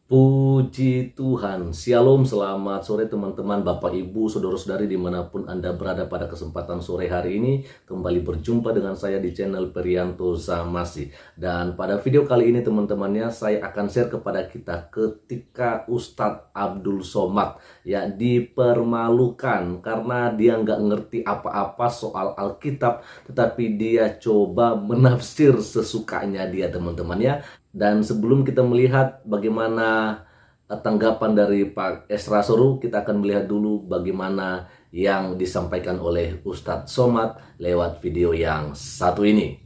Puji Tuhan, Shalom, selamat sore teman-teman, Bapak, Ibu, Saudara-saudari dimanapun Anda berada pada kesempatan sore hari ini. Kembali berjumpa dengan saya di channel Perianto Zamasi. Dan pada video kali ini teman-temannya, saya akan share kepada kita ketika Ustadz Abdul Somad ya dipermalukan karena dia nggak ngerti apa-apa soal Alkitab, tetapi dia coba menafsir sesukanya dia teman-temannya. Dan sebelum kita melihat bagaimana tanggapan dari Pak Esra Soru, kita akan melihat dulu bagaimana yang disampaikan oleh Ustadz Somad lewat video yang satu ini.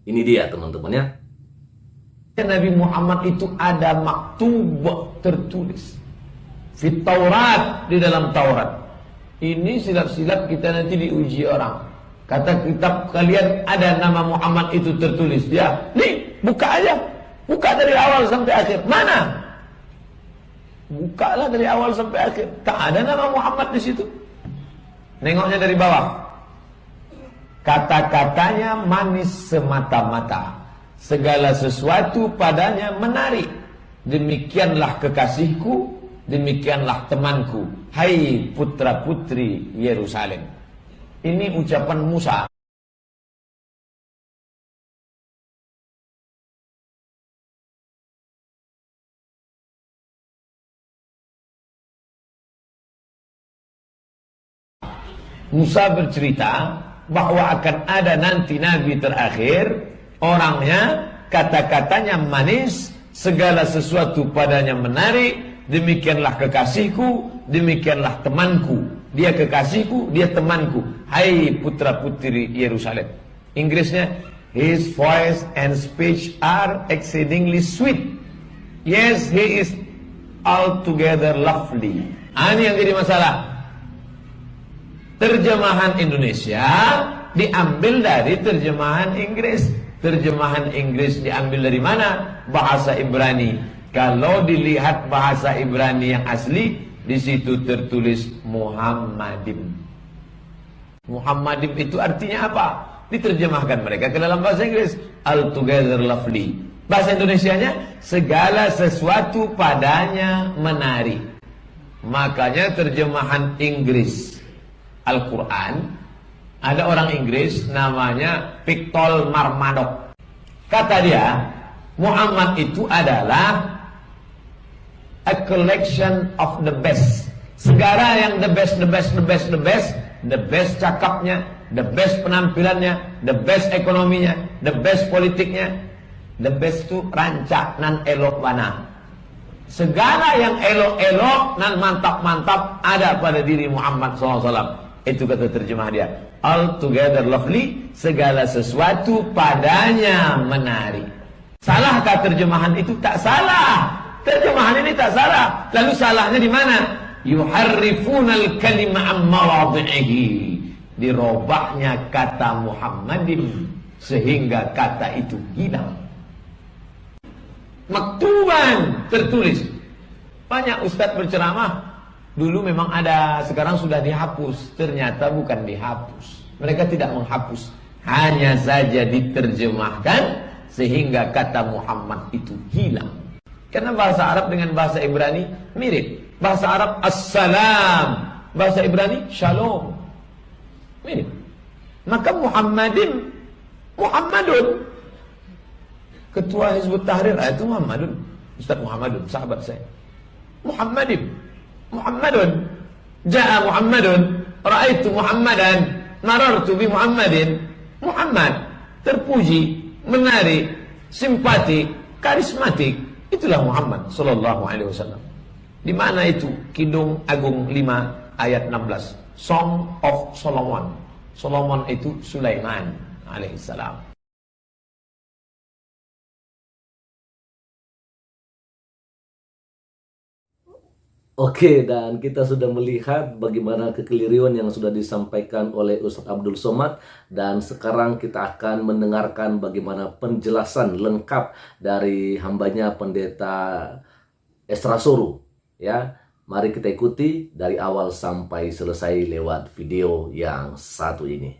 Ini dia teman-teman ya. Nabi Muhammad itu ada maktub tertulis di Taurat, di dalam Taurat. Ini silap-silap kita nanti diuji orang. Kata kitab kalian ada nama Muhammad itu tertulis. Ya, nih buka aja. Buka dari awal sampai akhir. Mana? Bukalah dari awal sampai akhir. Tak ada nama Muhammad di situ. Nengoknya dari bawah. Kata-katanya manis semata-mata. Segala sesuatu padanya menarik. Demikianlah kekasihku, demikianlah temanku. Hai putra-putri Yerusalem. Ini ucapan Musa. Musa bercerita bahwa akan ada nanti nabi terakhir, orangnya kata-katanya manis, segala sesuatu padanya menarik, demikianlah kekasihku, demikianlah temanku. Dia kekasihku, dia temanku. Hai putra-putri Yerusalem. Inggrisnya, his voice and speech are exceedingly sweet. Yes, he is altogether lovely. Ini yang jadi masalah. Terjemahan Indonesia diambil dari terjemahan Inggris. Terjemahan Inggris diambil dari mana? Bahasa Ibrani. Kalau dilihat bahasa Ibrani yang asli, di situ tertulis Muhammadim. Muhammadim itu artinya apa? Diterjemahkan mereka ke dalam bahasa Inggris, altogether lovely. Bahasa Indonesianya, segala sesuatu padanya menarik. Makanya terjemahan Inggris Al-Quran, ada orang Inggris namanya Pictol Marmadok. Kata dia, Muhammad itu adalah a collection of the best. Segala yang the best, the best, the best, the best. The best cakapnya, the best penampilannya, the best ekonominya, the best politiknya. The best itu rancak nan elok wana. Segala yang elok-elok nan mantap-mantap ada pada diri Muhammad SAW. Itu kata terjemah dia, altogether lovely, segala sesuatu padanya menarik. Salahkah terjemahan itu? Tak salah. Terjemahan ini tak salah. Lalu salahnya di mana? Yuharrifunal kalima ammawadhihi. Dirobahnya kata Muhammadin sehingga kata itu hilang. Maktuban tertulis. Banyak ustadz berceramah. Dulu memang ada, sekarang sudah dihapus. Ternyata bukan dihapus. Mereka tidak menghapus. Hanya saja diterjemahkan sehingga kata Muhammad itu hilang. Karena bahasa Arab dengan bahasa Ibrani mirip. Bahasa Arab assalam, bahasa Ibrani shalom. Mirip. Maka Muhammadin, Muhammadun. Ketua Hizbut Tahrir itu Muhammadun. Ustaz Muhammadun, sahabat saya. Muhammadin. Muhammadun, ja'a Muhammadun, ra'aitu Muhammadan, marartu bi Muhammadin. Muhammad, terpuji, menarik, simpatik, karismatik. Itulah Muhammad sallallahu alaihi wasallam. Di mana itu? Kidung Agung 5 ayat 16. Song of Solomon. Solomon itu Sulaiman alaihissalam. Oke, dan kita sudah melihat bagaimana kekeliruan yang sudah disampaikan oleh Ustadz Abdul Somad. Dan sekarang kita akan mendengarkan bagaimana penjelasan lengkap dari hambanya Pendeta Esra Soru. Ya, mari kita ikuti dari awal sampai selesai lewat video yang satu ini.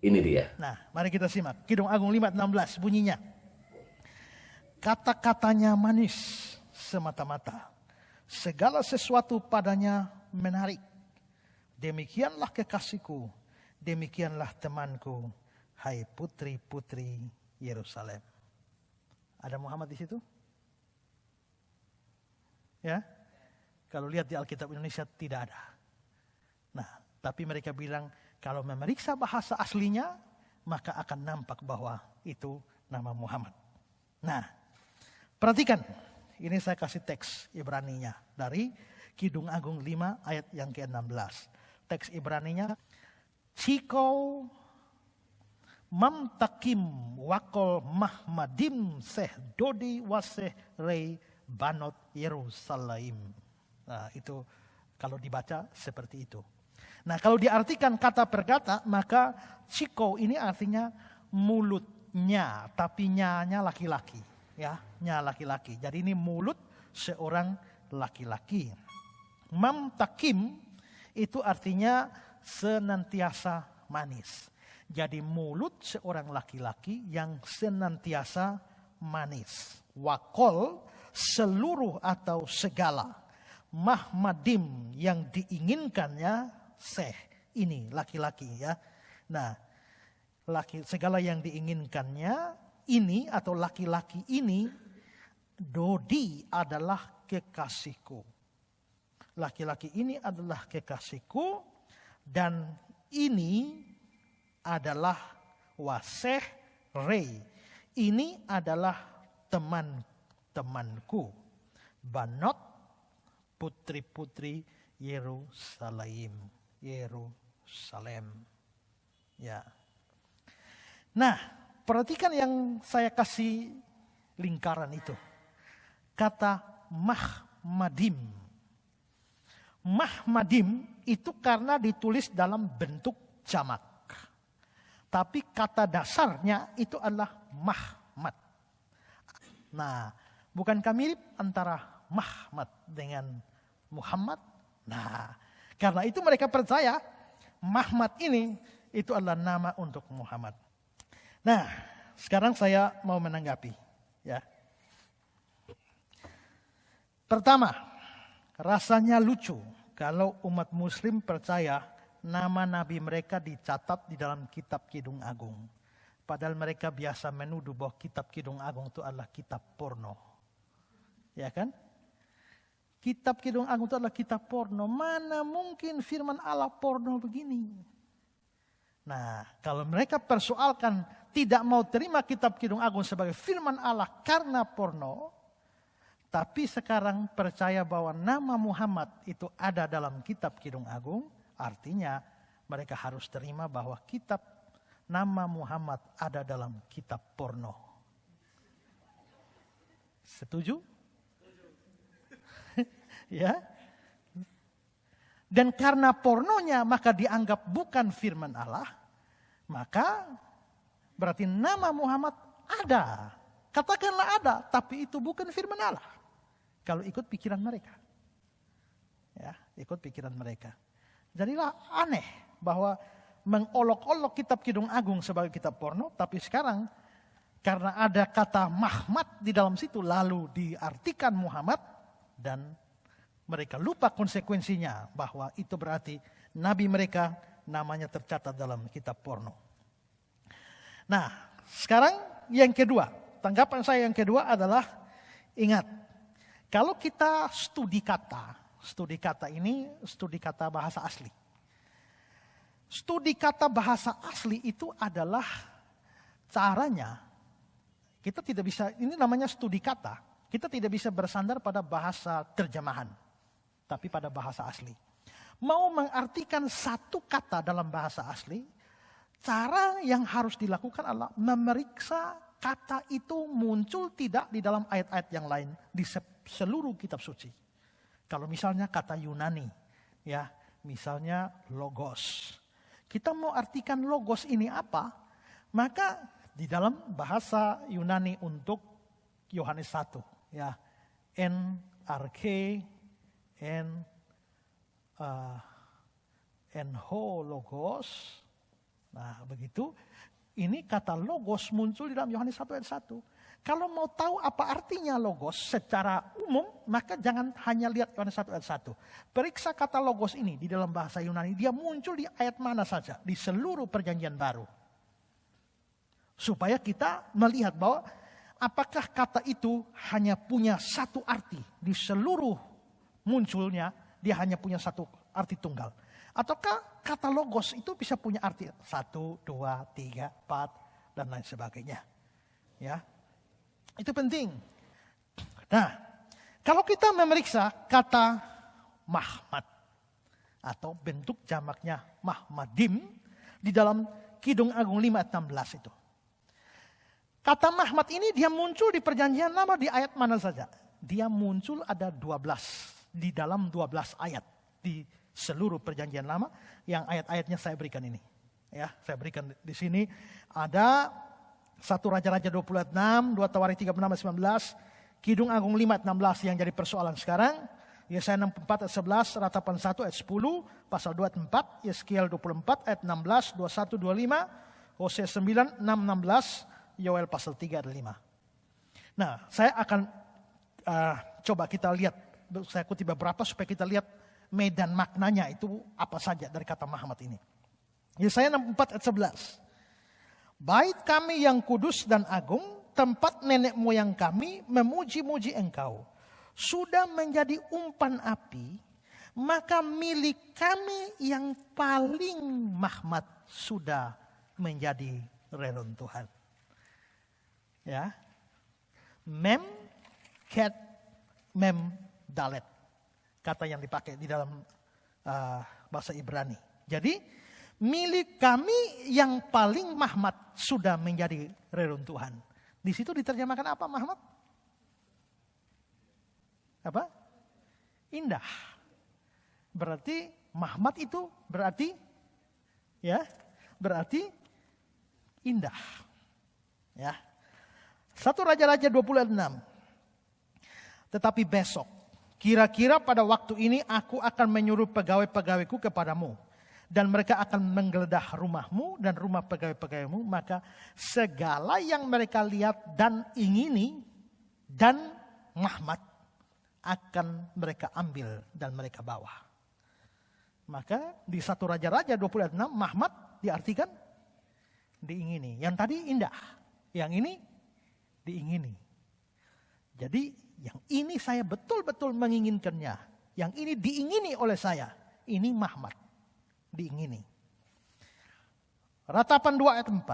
Ini dia. Nah, mari kita simak. Kidung Agung 5:16 bunyinya. Kata-katanya manis, semata-mata. Segala sesuatu padanya menarik. Demikianlah kekasihku, demikianlah temanku, hai putri-putri Yerusalem. Ada Muhammad di situ? Ya, kalau lihat di Alkitab Indonesia tidak ada. Nah, tapi mereka bilang kalau memeriksa bahasa aslinya, maka akan nampak bahwa itu nama Muhammad. Nah, perhatikan, ini saya kasih teks Ibraninya dari Kidung Agung 5 ayat yang ke-16. Teks Ibraninya, Cikau mamtakim wakol mahmadim seh dodi waseh rei banot Yerusalem. Nah, itu kalau dibaca seperti itu. Nah, kalau diartikan kata per kata, maka Cikau ini artinya mulutnya, tapi nya-nya laki-laki. Ya, nya laki-laki. Jadi ini mulut seorang laki-laki. Mamtakim itu artinya senantiasa manis. Jadi mulut seorang laki-laki yang senantiasa manis. Wakol seluruh atau segala. Mahmadim yang diinginkannya seh. Ini laki-laki ya. Nah, segala yang diinginkannya ini atau laki-laki ini, Dodi adalah kekasihku. Laki-laki ini adalah kekasihku dan ini adalah waseh rei. Ini adalah teman-temanku. Banot putri-putri Yerusalem. Yerusalem. Ya. Nah, perhatikan yang saya kasih lingkaran itu. Kata mahmadim. Mahmadim itu karena ditulis dalam bentuk jamak. Tapi kata dasarnya itu adalah Mahmad. Nah, bukankah mirip antara Mahmad dengan Muhammad? Nah, karena itu mereka percaya Mahmad ini itu adalah nama untuk Muhammad. Nah, sekarang saya mau menanggapi. Ya. Pertama, rasanya lucu kalau umat Muslim percaya nama nabi mereka dicatat di dalam kitab Kidung Agung. Padahal mereka biasa menuduh bahwa kitab Kidung Agung itu adalah kitab porno. Ya kan? Kitab Kidung Agung itu adalah kitab porno. Mana mungkin firman Allah porno begini? Nah, kalau mereka persoalkan tidak mau terima kitab Kidung Agung sebagai firman Allah karena porno, tapi sekarang percaya bahwa nama Muhammad itu ada dalam kitab Kidung Agung, artinya mereka harus terima bahwa kitab nama Muhammad ada dalam kitab porno. Setuju? Ya. Dan karena pornonya maka dianggap bukan firman Allah, maka berarti nama Muhammad ada. Katakanlah ada, tapi itu bukan firman Allah. Kalau ikut pikiran mereka. Ya, ikut pikiran mereka. Jadilah aneh bahwa mengolok-olok kitab Kidung Agung sebagai kitab porno, tapi sekarang karena ada kata Mahmad di dalam situ lalu diartikan Muhammad dan mereka lupa konsekuensinya bahwa itu berarti nabi mereka namanya tercatat dalam kitab porno. Nah, sekarang yang kedua, tanggapan saya yang kedua adalah ingat, kalau kita studi kata ini studi kata bahasa asli. Studi kata bahasa asli itu adalah caranya kita tidak bisa, ini namanya studi kata, kita tidak bisa bersandar pada bahasa terjemahan, tapi pada bahasa asli. Mau mengartikan satu kata dalam bahasa asli, cara yang harus dilakukan adalah memeriksa kata itu muncul tidak di dalam ayat-ayat yang lain di seluruh kitab suci. Kalau misalnya kata Yunani, ya, misalnya logos. Kita mau artikan logos ini apa? Maka di dalam bahasa Yunani untuk Yohanes 1, ya, NRK, enho logos. Nah, begitu. Ini kata logos muncul di dalam Yohanes 1 ayat 1. Kalau mau tahu apa artinya logos secara umum, maka jangan hanya lihat Yohanes 1 ayat 1. Periksa kata logos ini di dalam bahasa Yunani. Dia muncul di ayat mana saja, di seluruh perjanjian baru. Supaya kita melihat bahwa apakah kata itu hanya punya satu arti di seluruh munculnya, dia hanya punya satu arti tunggal. Ataukah kata logos itu bisa punya arti 1, 2, 3, 4, dan lain sebagainya. Ya. Itu penting. Nah, kalau kita memeriksa kata Mahmad atau bentuk jamaknya Mahmadim di dalam Kidung Agung 5 ayat 16 itu. Kata Mahmad ini dia muncul di perjanjian lama di ayat mana saja. Dia muncul ada 12 di dalam 12 ayat di seluruh perjanjian lama yang ayat-ayatnya saya berikan ini. Ya, saya berikan di sini ada 1 Raja-Raja 26, 2 Tawarikh 36 ayat 19, Kidung Agung 5 ayat 16 yang jadi persoalan sekarang, Yesaya 64 ayat 11, Ratapan 1 ayat 10, Pasal 2 ayat 4, Yeskiel 24 ayat 16, 21, 25, Hosea 9, 6, 16, Yoel pasal 3 ayat 5. Nah, saya akan coba kita lihat, saya kutip beberapa supaya kita lihat medan maknanya itu apa saja dari kata Mahmad ini. Yesaya 64 ayat 11. Bait kami yang kudus dan agung, tempat nenek moyang kami memuji-muji engkau. Sudah menjadi umpan api, maka milik kami yang paling Mahmad sudah menjadi reruntuhan. Ya, Mem, Ket, Mem, Dalet. Kata yang dipakai di dalam bahasa Ibrani. Jadi, milik kami yang paling Mahmad sudah menjadi reruntuhan. Di situ diterjemahkan apa Mahmad? Apa? Indah. Berarti Mahmad itu berarti ya, berarti indah. Ya. 1 Raja-Raja 26. Tetapi besok, kira-kira pada waktu ini aku akan menyuruh pegawai-pegawaiku kepadamu. Dan mereka akan menggeledah rumahmu dan rumah pegawai-pegawaimu. Maka segala yang mereka lihat dan ingini dan Mahmad akan mereka ambil dan mereka bawa. Maka di 1 Raja-Raja 26 Mahmad diartikan diingini. Yang tadi indah. Yang ini diingini. Jadi yang ini saya betul-betul menginginkannya. Yang ini diingini oleh saya. Ini Mahmad. Diingini. Ratapan 2 ayat 4.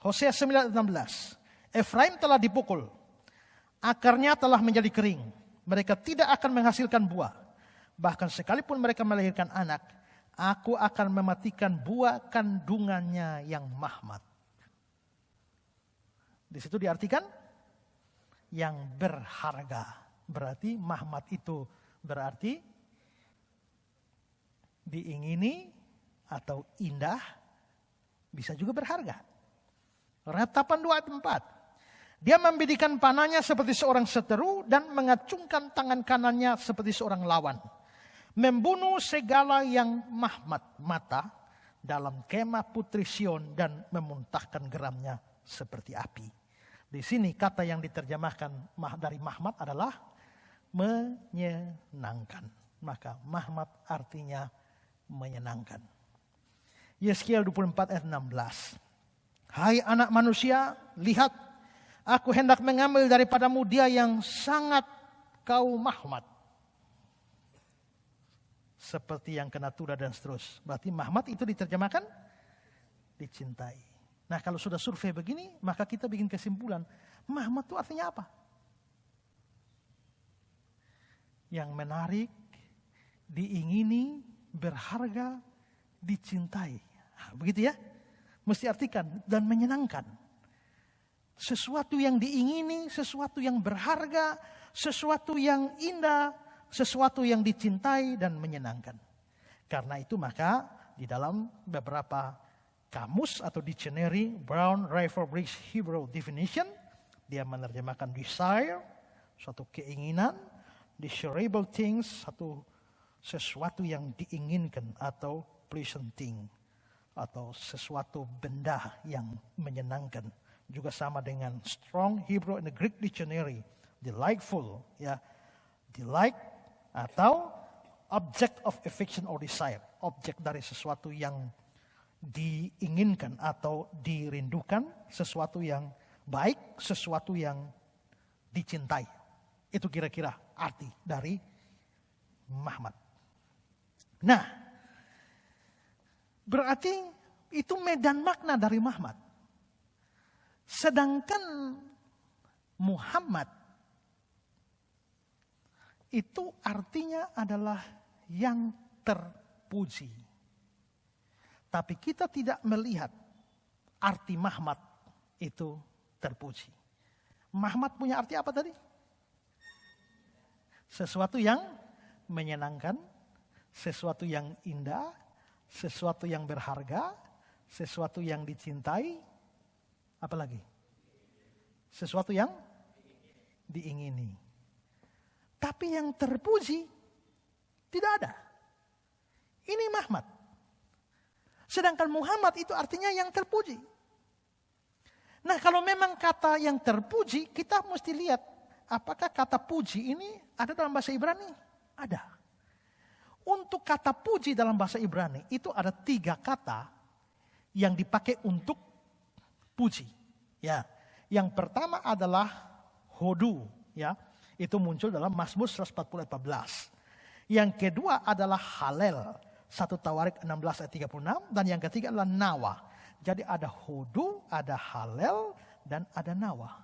Hosea 9 ayat 16. Efraim telah dipukul. Akarnya telah menjadi kering. Mereka tidak akan menghasilkan buah. Bahkan sekalipun mereka melahirkan anak, aku akan mematikan buah kandungannya yang Mahmad. Di situ diartikan yang berharga. Berarti Mahmad itu berarti diingini atau indah, bisa juga berharga. Ratapan 2 ayat 4. Dia membidikan panahnya seperti seorang seteru dan mengacungkan tangan kanannya seperti seorang lawan. Membunuh segala yang Mahmad mata dalam kemah putri Sion dan memuntahkan geramnya seperti api. Di sini kata yang diterjemahkan dari Mahmad adalah menyenangkan. Maka Mahmad artinya menyenangkan. Yeskiel 24 ayat 16. Hai anak manusia, lihat, aku hendak mengambil daripadamu dia yang sangat kau Mahmad. Seperti yang kena tulah dan seterus. Berarti Mahmad itu diterjemahkan dicintai. Nah kalau sudah survei begini, maka kita bikin kesimpulan. Mahmad itu artinya apa? Yang menarik, diingini, berharga, dicintai. Nah, begitu ya? Mesti artikan dan menyenangkan. Sesuatu yang diingini, sesuatu yang berharga, sesuatu yang indah, sesuatu yang dicintai dan menyenangkan. Karena itu maka di dalam beberapa kamus atau dictionary Brown River Briggs Hebrew Definition, dia menerjemahkan desire, suatu keinginan, desirable things, sesuatu yang diinginkan atau pleasant thing, atau sesuatu benda yang menyenangkan. juga sama dengan strong Hebrew in the Greek dictionary, delightful, ya, delight atau object of affection or desire, objek dari sesuatu yang diinginkan atau dirindukan, sesuatu yang baik, sesuatu yang dicintai. Itu kira-kira arti dari Mahmad. Nah, berarti itu medan makna dari Mahmad. Sedangkan Muhammad itu artinya adalah yang terpuji. Tapi kita tidak melihat arti Mahmad itu terpuji. Mahmad punya arti apa tadi? Sesuatu yang menyenangkan, sesuatu yang indah, sesuatu yang berharga, sesuatu yang dicintai, apa lagi? Sesuatu yang diingini. Tapi yang terpuji tidak ada. Ini Mahmad. Sedangkan Muhammad itu artinya yang terpuji. Nah, kalau memang kata yang terpuji, kita mesti lihat apakah kata puji ini ada dalam bahasa Ibrani? Ada. Untuk kata puji dalam bahasa Ibrani itu ada 3 kata yang dipakai untuk puji. Ya, yang pertama adalah hodu, ya. Itu muncul dalam Mazmur 140:14. Yang kedua adalah halel, 1 Tawarik 16 ayat 36, dan yang ketiga adalah nawa. Jadi ada hodu, ada halel, dan ada nawa.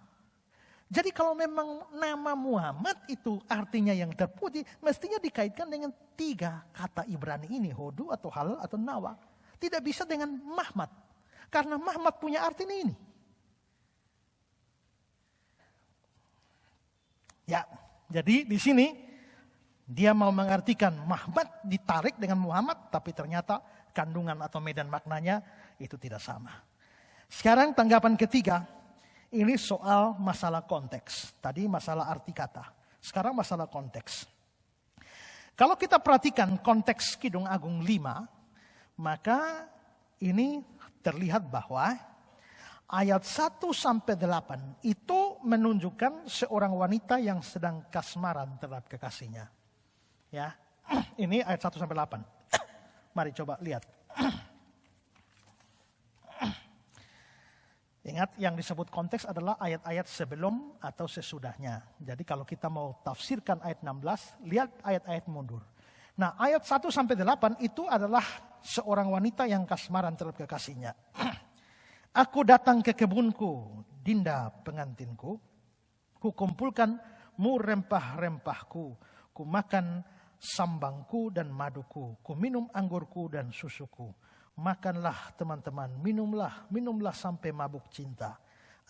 Jadi kalau memang nama Muhammad itu artinya yang terpuji, mestinya dikaitkan dengan 3 kata Ibrani ini, hodu atau halal atau nawa. Tidak bisa dengan Mahmad, karena Mahmad punya arti ini. Ya, jadi di sini dia mau mengartikan Mahmad ditarik dengan Muhammad, tapi ternyata kandungan atau medan maknanya itu tidak sama. Sekarang tanggapan ketiga, ini soal masalah konteks. Tadi masalah arti kata, sekarang masalah konteks. Kalau kita perhatikan konteks Kidung Agung 5, maka ini terlihat bahwa ayat 1-8 itu menunjukkan seorang wanita yang sedang kasmaran terhadap kekasihnya. Ya, ini ayat 1-8. Mari coba lihat. Ingat, yang disebut konteks adalah ayat-ayat sebelum atau sesudahnya. Jadi kalau kita mau tafsirkan ayat 16, lihat ayat-ayat mundur. Nah, ayat 1-8 itu adalah seorang wanita yang kasmaran terhadap kekasihnya. Aku datang ke kebunku, Dinda pengantinku. Ku kumpulkan mur rempah-rempahku. Ku makan sambangku dan maduku. Ku minum anggurku dan susuku. Makanlah teman-teman, minumlah sampai mabuk cinta.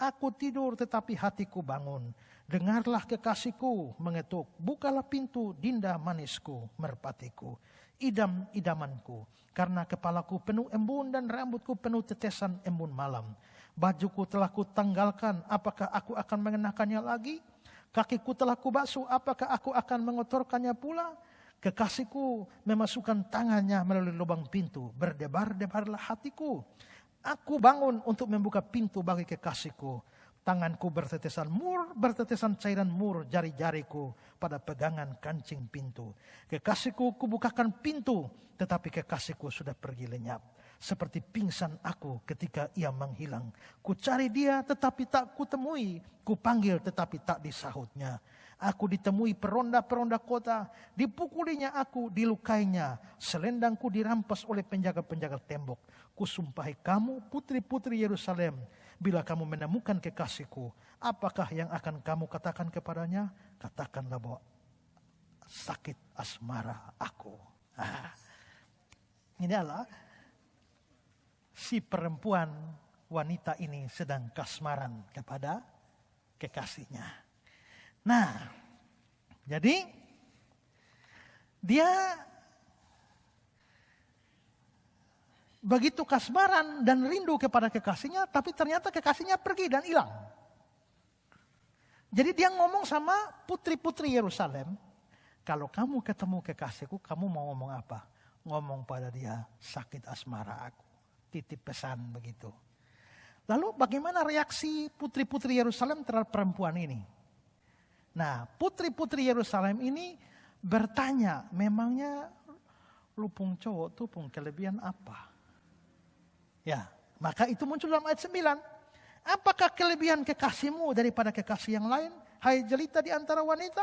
Aku tidur tetapi hatiku bangun. Dengarlah kekasihku mengetuk. Bukalah pintu, Dinda manisku, merpatiku. Idam-idamanku. Karena kepalaku penuh embun dan rambutku penuh tetesan embun malam. Bajuku telah kutanggalkan, apakah aku akan mengenakannya lagi? Kakiku telah kubasuh, apakah aku akan mengotorkannya pula? Kekasihku memasukkan tangannya melalui lubang pintu. Berdebar-debarlah hatiku. Aku bangun untuk membuka pintu bagi kekasihku. Tanganku bertetesan mur, bertetesan cairan mur jari-jariku pada pegangan kancing pintu. Kekasihku kubukakan pintu, tetapi kekasihku sudah pergi lenyap. Seperti pingsan aku ketika ia menghilang. Ku cari dia tetapi tak kutemui. Ku panggil tetapi tak disahutnya. Aku ditemui peronda-peronda kota, dipukulinya aku, dilukainya. Selendangku dirampas oleh penjaga-penjaga tembok. Kusumpahi kamu, putri-putri Yerusalem, bila kamu menemukan kekasihku, apakah yang akan kamu katakan kepadanya? Katakanlah bahwa sakit asmara aku. Ini adalah si perempuan wanita ini sedang kasmaran kepada kekasihnya. Nah, jadi dia begitu kasmaran dan rindu kepada kekasihnya, tapi ternyata kekasihnya pergi dan hilang. Jadi dia ngomong sama putri-putri Yerusalem, kalau kamu ketemu kekasihku, kamu mau ngomong apa? Ngomong pada dia, sakit asmara aku. Titip pesan begitu. Lalu bagaimana reaksi putri-putri Yerusalem terhadap perempuan ini? Nah, putri-putri Yerusalem ini bertanya, memangnya lu pung cowok tuh pung kelebihan apa? Ya, maka itu muncul dalam ayat 9. Apakah kelebihan kekasihmu daripada kekasih yang lain? Hai jelita di antara wanita.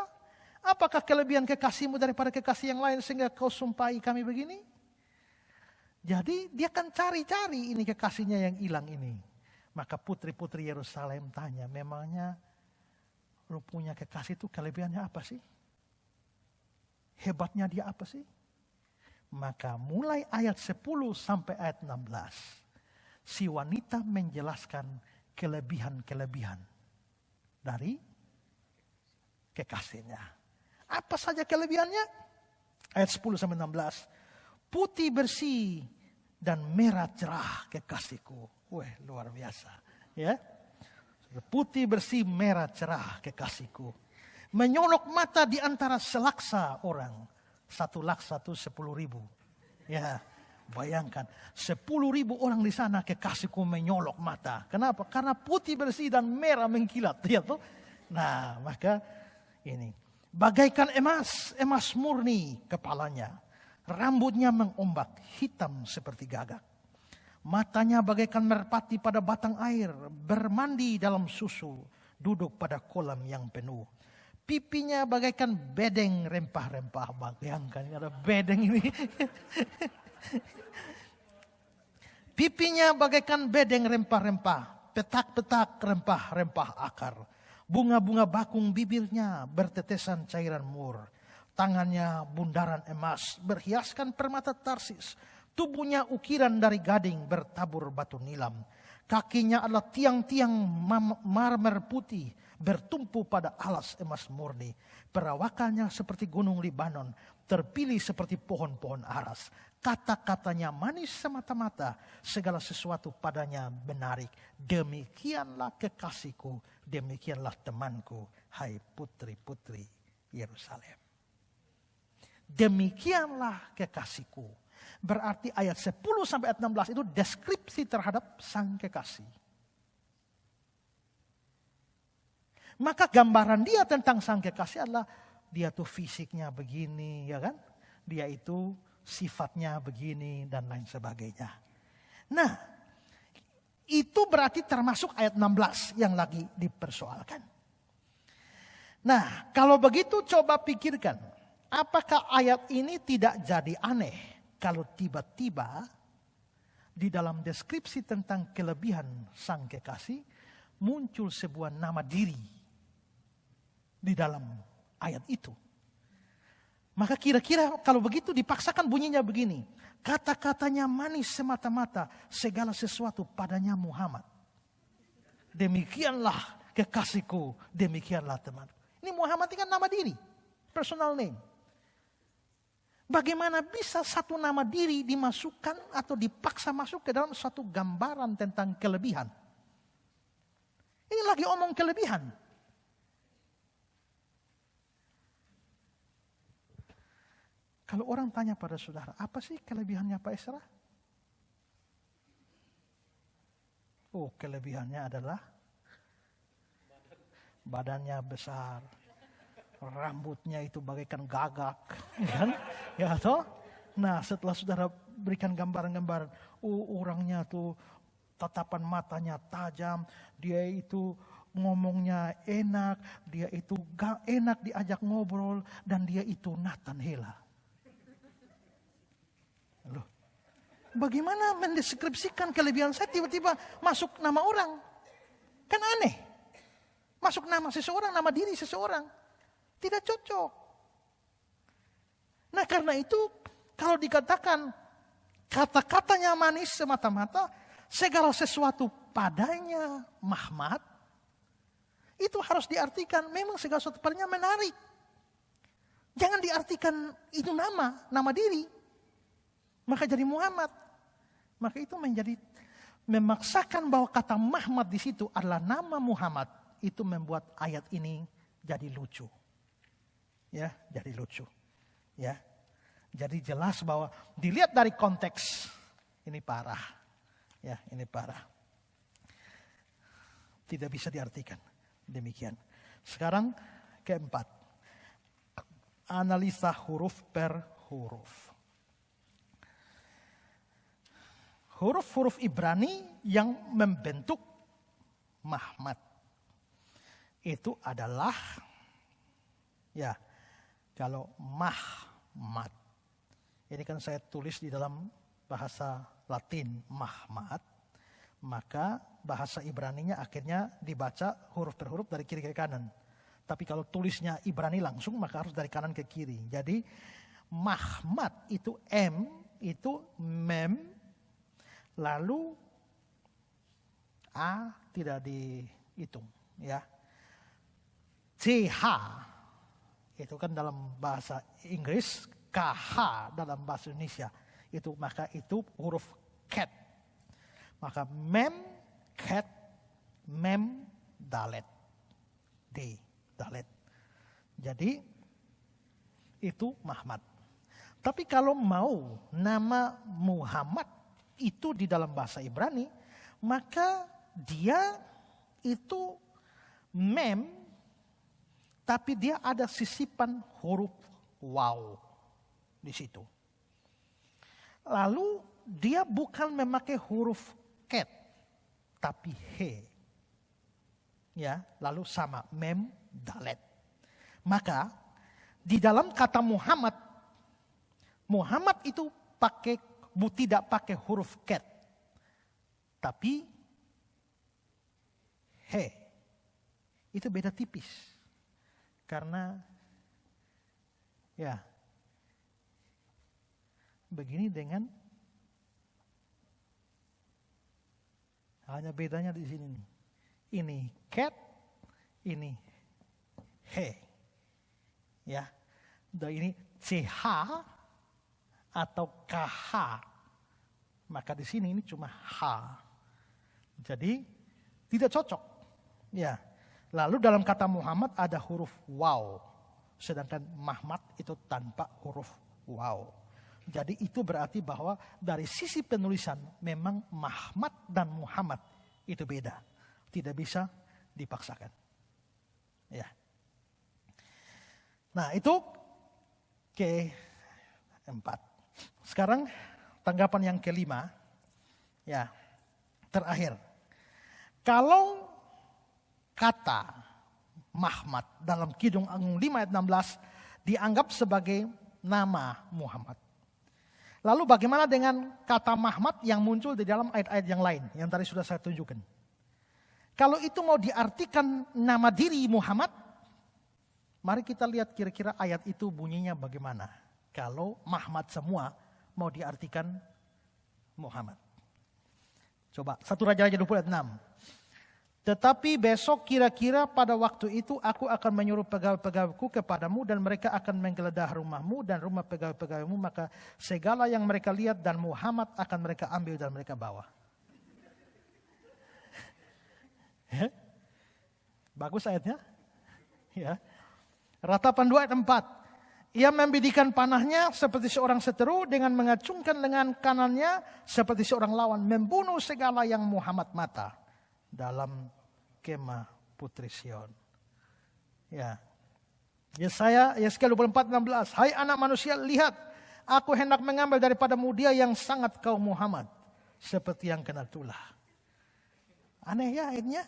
Apakah kelebihan kekasihmu daripada kekasih yang lain sehingga kau sumpahi kami begini? Jadi dia kan cari-cari ini kekasihnya yang hilang ini. Maka putri-putri Yerusalem tanya, memangnya lu punya kekasih itu kelebihannya apa sih? Hebatnya dia apa sih? Maka mulai ayat 10 sampai ayat 16. Si wanita menjelaskan kelebihan-kelebihan dari kekasihnya. Apa saja kelebihannya? Ayat 10 sampai 16. Putih bersih dan merah cerah kekasihku. Wah, luar biasa. Ya. Putih bersih merah cerah kekasihku. Menyolok mata di antara selaksa orang. Satu laksa itu 10.000. Ya, bayangkan 10.000 orang di sana kekasihku menyolok mata. Kenapa? Karena putih bersih dan merah mengkilat. Ya, toh? Nah, maka ini. Bagaikan emas, emas murni kepalanya. Rambutnya mengombak, hitam seperti gagak. Matanya bagaikan merpati pada batang air, bermandi dalam susu, duduk pada kolam yang penuh. Pipinya bagaikan bedeng rempah-rempah. Bayangkan ada bedeng ini. Pipinya bagaikan bedeng rempah-rempah, petak-petak rempah-rempah akar. Bunga-bunga bakung bibirnya bertetesan cairan mur. Tangannya bundaran emas berhiaskan permata Tarsis. Tubuhnya ukiran dari gading bertabur batu nilam. Kakinya adalah tiang-tiang marmer putih bertumpu pada alas emas murni. Perawakannya seperti gunung Libanon, terpilih seperti pohon-pohon aras. Kata-katanya manis semata-mata, segala sesuatu padanya menarik. Demikianlah kekasihku, demikianlah temanku, hai putri-putri Yerusalem. Demikianlah kekasihku. Berarti ayat 10 sampai ayat 16 itu deskripsi terhadap sang kekasih. Maka gambaran dia tentang sang kekasih adalah dia tuh fisiknya begini, ya kan? Dia itu sifatnya begini dan lain sebagainya. Nah, itu berarti termasuk ayat 16 yang lagi dipersoalkan. Nah, kalau begitu coba pikirkan, apakah ayat ini tidak jadi aneh kalau tiba-tiba di dalam deskripsi tentang kelebihan sang kekasih muncul sebuah nama diri di dalam ayat itu. Maka kira-kira kalau begitu dipaksakan bunyinya begini. Kata-katanya manis semata-mata, segala sesuatu padanya Muhammad. Demikianlah kekasihku, demikianlah temanku. Ini Muhammad ini kan nama diri, personal name. Bagaimana bisa satu nama diri dimasukkan atau dipaksa masuk ke dalam satu gambaran tentang kelebihan? Ini lagi omong kelebihan. Kalau orang tanya pada saudara, apa sih kelebihannya Pak Esra? Oh, kelebihannya adalah badannya besar. Rambutnya itu bagaikan gagak, kan? Ya toh? Nah, setelah saudara berikan gambaran-gambaran, orangnya tuh tatapan matanya tajam, dia itu ngomongnya enak, dia itu enak diajak ngobrol, dan dia itu Nathan Hela. Loh, bagaimana mendeskripsikan kelebihan saya tiba-tiba masuk nama orang? Kan aneh. Masuk nama seseorang, nama diri seseorang. Tidak cocok. Nah, karena itu kalau dikatakan kata-katanya manis semata-mata, segala sesuatu padanya Muhammad, itu harus diartikan memang segala sesuatu padanya menarik. Jangan diartikan itu nama diri. Maka jadi Muhammad. Maka itu menjadi memaksakan bahwa kata Muhammad di situ adalah nama Muhammad. Itu membuat ayat ini jadi lucu. Ya, jadi lucu. Ya. Jadi jelas bahwa dilihat dari konteks ini parah. Ya, ini parah. Tidak bisa diartikan. Demikian. Sekarang keempat. Analisa huruf per huruf. Huruf-huruf Ibrani yang membentuk Mahmad. Itu adalah, ya, kalau Mahmad. Ini kan saya tulis di dalam bahasa Latin Mahmad. Maka bahasa Ibraninya akhirnya dibaca huruf per huruf dari kiri ke kanan. Tapi kalau tulisnya Ibrani langsung maka harus dari kanan ke kiri. Jadi Mahmad itu M, itu mem, lalu A tidak dihitung. Ya. CH itu kan dalam bahasa Inggris, KH dalam bahasa Indonesia. Maka itu huruf cat. Maka mem, cat, mem, dalet. D. Dalet. Jadi itu Mahmad. Tapi kalau mau nama Muhammad itu di dalam bahasa Ibrani, maka dia itu mem, tapi dia ada sisipan huruf waw di situ. Lalu dia bukan memakai huruf ket, tapi he. Ya, lalu sama mem, dalet. Maka di dalam kata Muhammad, Muhammad itu tidak pakai huruf ket, tapi he. Itu beda tipis. Karena ya begini dengan hanya bedanya di sini nih. Ini cat, ini he. Ya. Dan ini CH atau KH. Maka di sini ini cuma H. Jadi tidak cocok. Ya. Lalu dalam kata Muhammad ada huruf waw. Sedangkan Mahmad itu tanpa huruf waw. Jadi itu berarti bahwa dari sisi penulisan memang Mahmad dan Muhammad itu beda. Tidak bisa dipaksakan. Ya. Nah itu keempat. Sekarang tanggapan yang kelima. Ya, terakhir. Kalau kata Mahmad dalam Kidung Agung 5 ayat 16 dianggap sebagai nama Muhammad. Lalu bagaimana dengan kata Mahmad yang muncul di dalam ayat-ayat yang lain yang tadi sudah saya tunjukkan? Kalau itu mau diartikan nama diri Muhammad, mari kita lihat kira-kira ayat itu bunyinya bagaimana. Kalau Mahmad semua mau diartikan Muhammad. Coba 1 Raja-Raja 20 ayat 6. Tetapi besok kira-kira pada waktu itu aku akan menyuruh pegawai-pegawaiku kepadamu dan mereka akan menggeledah rumahmu dan rumah pegawai-pegawaimu. Maka segala yang mereka lihat dan Muhammad akan mereka ambil dan mereka bawa. Bagus ayatnya. Ya. Ratapan 2 ayat 4. Ia membidikan panahnya seperti seorang seteru dengan mengacungkan lengan kanannya seperti seorang lawan. Membunuh segala yang Muhammad mata dalam kemah Putri Sion. Ya. Yesaya 24:16. Hai anak manusia, lihat, aku hendak mengambil daripadamu dia yang sangat kau Muhammad, seperti yang kena tulah. Aneh ya ayatnya.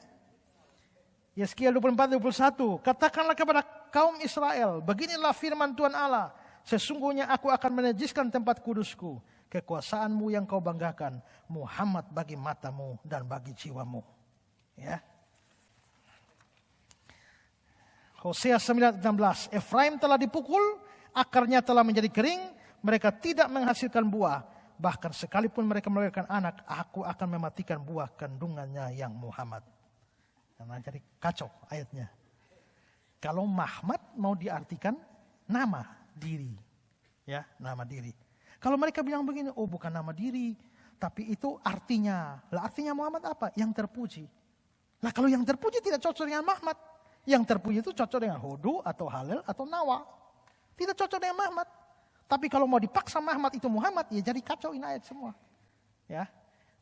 Yeskiel 24:21. Katakanlah kepada kaum Israel, beginilah firman Tuhan Allah. Sesungguhnya aku akan menajiskan tempat kudusku. Kekuasaanmu yang kau banggakan, Muhammad bagi matamu dan bagi jiwamu. Ya. Hosea 9:16. Efraim telah dipukul, akarnya telah menjadi kering, mereka tidak menghasilkan buah. Bahkan sekalipun mereka melahirkan anak, aku akan mematikan buah kandungannya yang Muhammad. Karena jadi kacau ayatnya. Kalau Mahmad mau diartikan nama diri. Ya, nama diri. Kalau mereka bilang begini, oh bukan nama diri, tapi itu artinya. Lah artinya Muhammad apa? Yang terpuji. Nah kalau yang terpuji tidak cocok dengan Mahmad. Yang terpuji itu cocok dengan Hodu atau Halil atau Nawa. Tidak cocok dengan Mahmad. Tapi kalau mau dipaksa Mahmad itu Muhammad, ya jadi kacauin ayat semua. Ya,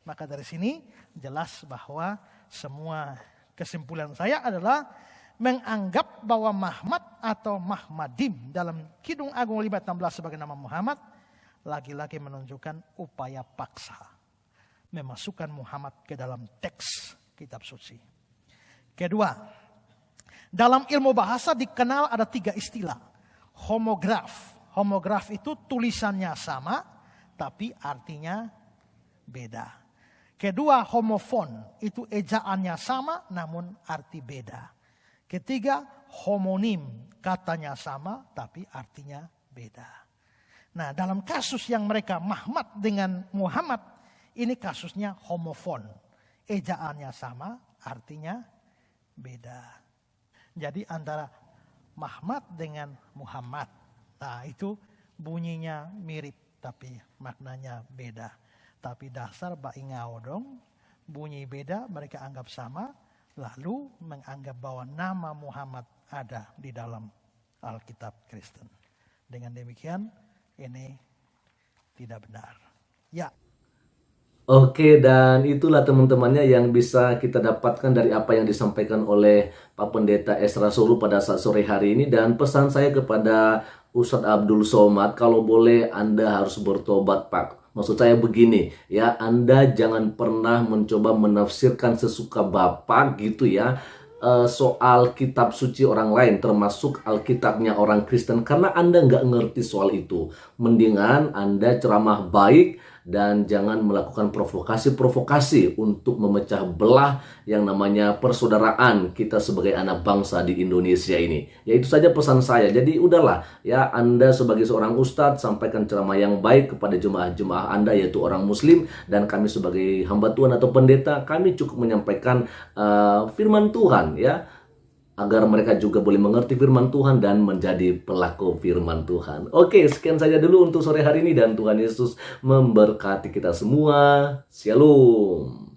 maka dari sini jelas bahwa semua kesimpulan saya adalah menganggap bahwa Muhammad atau Muhammadim dalam Kidung Agung 5:16 sebagai nama Muhammad lagi-lagi menunjukkan upaya paksa memasukkan Muhammad ke dalam teks kitab suci. Kedua, dalam ilmu bahasa dikenal ada 3 istilah. Homograf. Homograf itu tulisannya sama tapi artinya beda. Kedua, homofon, itu ejaannya sama namun arti beda. Ketiga, homonim, katanya sama tapi artinya beda. Nah, dalam kasus yang mereka Muhammad dengan Muhammad, ini kasusnya homofon. Ejaannya sama, artinya beda. Jadi antara Muhammad dengan Muhammad, nah itu bunyinya mirip tapi maknanya beda. Tapi dasar baingau dong, bunyi beda mereka anggap sama, lalu menganggap bahwa nama Muhammad ada di dalam Alkitab Kristen. Dengan demikian ini tidak benar. Ya. Oke, dan itulah teman-temannya yang bisa kita dapatkan dari apa yang disampaikan oleh Pak Pendeta Esra Sulu pada saat sore hari ini. Dan pesan saya kepada Ustadz Abdul Somad, kalau boleh Anda harus bertobat, Pak. Maksud saya begini, ya, Anda jangan pernah mencoba menafsirkan sesuka Bapak gitu ya, soal kitab suci orang lain, termasuk Alkitabnya orang Kristen, karena Anda nggak ngerti soal itu. Mendingan Anda ceramah baik dan jangan melakukan provokasi-provokasi untuk memecah belah yang namanya persaudaraan kita sebagai anak bangsa di Indonesia ini. Ya, itu saja pesan saya. Jadi udahlah ya, Anda sebagai seorang ustadz sampaikan ceramah yang baik kepada jemaah-jemaah Anda, yaitu orang muslim, dan kami sebagai hamba Tuhan atau pendeta, kami cukup menyampaikan firman Tuhan ya, agar mereka juga boleh mengerti firman Tuhan dan menjadi pelaku firman Tuhan. Oke, sekian saja dulu untuk sore hari ini dan Tuhan Yesus memberkati kita semua. Shalom.